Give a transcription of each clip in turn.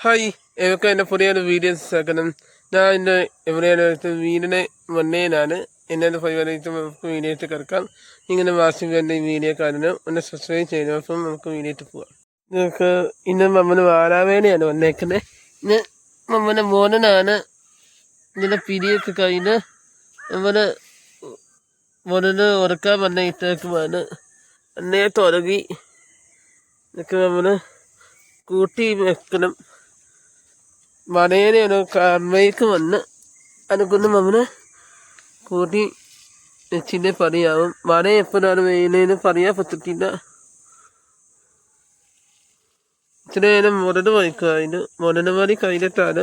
Hi, ഇവർക്ക് എൻ്റെ പുതിയൊരു വീഡിയോസ് ആക്കണം. ഞാൻ എൻ്റെ എവിടെയാണ് വീടിനെ വന്നേനാണ് എന്നെ പരിപാടിയിട്ട് നമുക്ക് വീഡിയോയിട്ട് കിടക്കാം. ഇങ്ങനെ വാട്സപ്പ് എൻ്റെ ഈ വീഡിയോ കാണുന്നു ഒന്ന് സബ്സ്ക്രൈബ് ചെയ്തു. അപ്പം നമുക്ക് വീഡിയോയിട്ട് പോവാം. നിങ്ങൾക്ക് ഇന്ന് നമ്മൾ വാരാവേണിയാണ് വന്നേക്കുന്നത്. ഇന്ന് നമ്മുടെ മോനനാണ് ഇങ്ങനെ പിരിയൊക്കെ കഴിഞ്ഞ് നമ്മൾ മോനന് ഉറക്കാൻ വന്ന ഇട്ടേക്കുമാണ്. അന്നേ തുടങ്ങി ഇതൊക്കെ നമ്മൾ കൂട്ടി വെക്കണം. മടേനെ ഒരു കർമ്മയ്ക്ക് വന്ന് അനക്കൊന്ന് നമ്മള് കൂട്ടി വെച്ചിൻ്റെ പണിയാവും. മഴ എപ്പോഴാണ് വെയിലേന്ന് പറയാൻ പറ്റത്തില്ല. ഇത്ര നേരം മുരട് വയ്ക്കായിരുന്നു. മുരട് പണി കഴിഞ്ഞിട്ടാണ്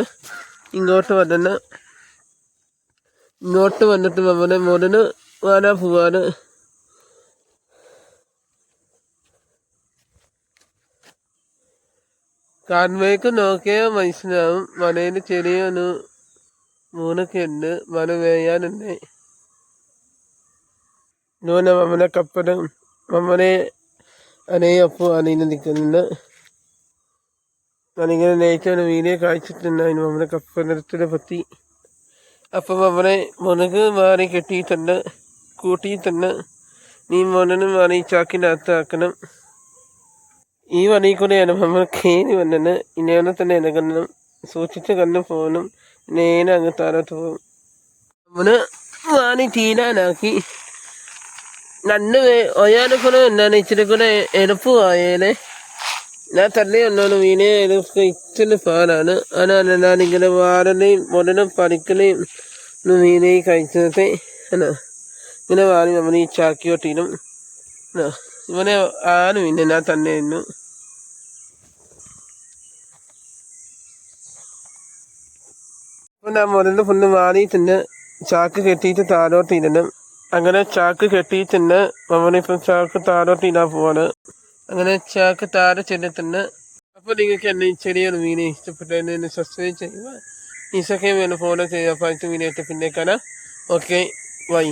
ഇങ്ങോട്ട് വന്നിട്ട് നമ്മളെ മുരട് വാരാൻ പോവാണ്. കാൺമേക്ക് നോക്കിയാൽ മനസ്സിലാവും. മലയിൽ ചെറിയൊരു മൂന്നൊക്കെ ഉണ്ട്. മല വേയാനുണ്ട്. ഇതുപോലെ നമ്മളെ കപ്പലും നമ്മളെ അനയൊപ്പം അണിയിൽ നിൽക്കുന്നുണ്ട്. ഞാനിങ്ങനെ നേരത്തെ വീഡിയോ കാണിച്ചിട്ടുണ്ടായിരുന്നു നമ്മളെ കപ്പലിടത്തിനെ പറ്റി. അപ്പം നമ്മളെ മുനക് മാറി കെട്ടിയിട്ടുണ്ട്, കൂട്ടിയിട്ടുണ്ട്. നീ മുനനും മാറി ചാക്കിൻ്റെ അകത്താക്കണം. ഈ വഴി കൂടെയാണ് നമ്മൾ കയറി വന്നത്. ഇന്നേനെ തന്നെ ഇറങ്ങണം, സൂക്ഷിച്ച് കണ്ടു പോകണം. നേരെ അങ്ങ് താഴോട്ട് പോകും. നമ്മൾ വാണി തീരാനാക്കി രണ്ട് ഒയാനെ കൂടെ എന്താണ് ഇച്ചിരി കൂടെ എളുപ്പമായേനെ. ഞാൻ തന്നെ ഒന്നാണ് മീനെ എളുപ്പം ഇച്ചിരി പാടാണ്. അതാണ് ഞാനിങ്ങനെ വാടനെയും മുടനും പറിക്കലെയും മീനെയും കഴിച്ചത്. എന്നാ ഇങ്ങനെ വാണി നമ്മൾ ഈ ചാക്കിയോട്ടിനും ഇവനെ ആരും ഇല്ല, ഞാൻ തന്നെ ഇന്നു. അപ്പം ഞാൻ മുതലിന് ഫുള്ള് വാണിയിട്ടുണ്ട്. ചാക്ക് കെട്ടിയിട്ട് താഴോട്ട് ഇടണം. അങ്ങനെ ചാക്ക് കെട്ടിയിട്ടുണ്ട്. നമ്മളിപ്പം ചാക്ക് താഴോട്ട് ഇടാൻ പോവാണ്. അങ്ങനെ ചാക്ക് താഴെ ചെന്നിട്ടുണ്ട്. അപ്പോൾ നിങ്ങൾക്ക് എന്നെ ചെറിയൊരു വീഡിയോ ഇഷ്ടപ്പെട്ടതിന് സബ്സ്ക്രൈബ് ചെയ്യുക. ഇൻസ്റ്റാഗ്രാം ഫോളോ ചെയ്യുക. അപ്പോൾ അടുത്ത വീഡിയോ ആയിട്ട് പിന്നെ കാണാം. Okay, by.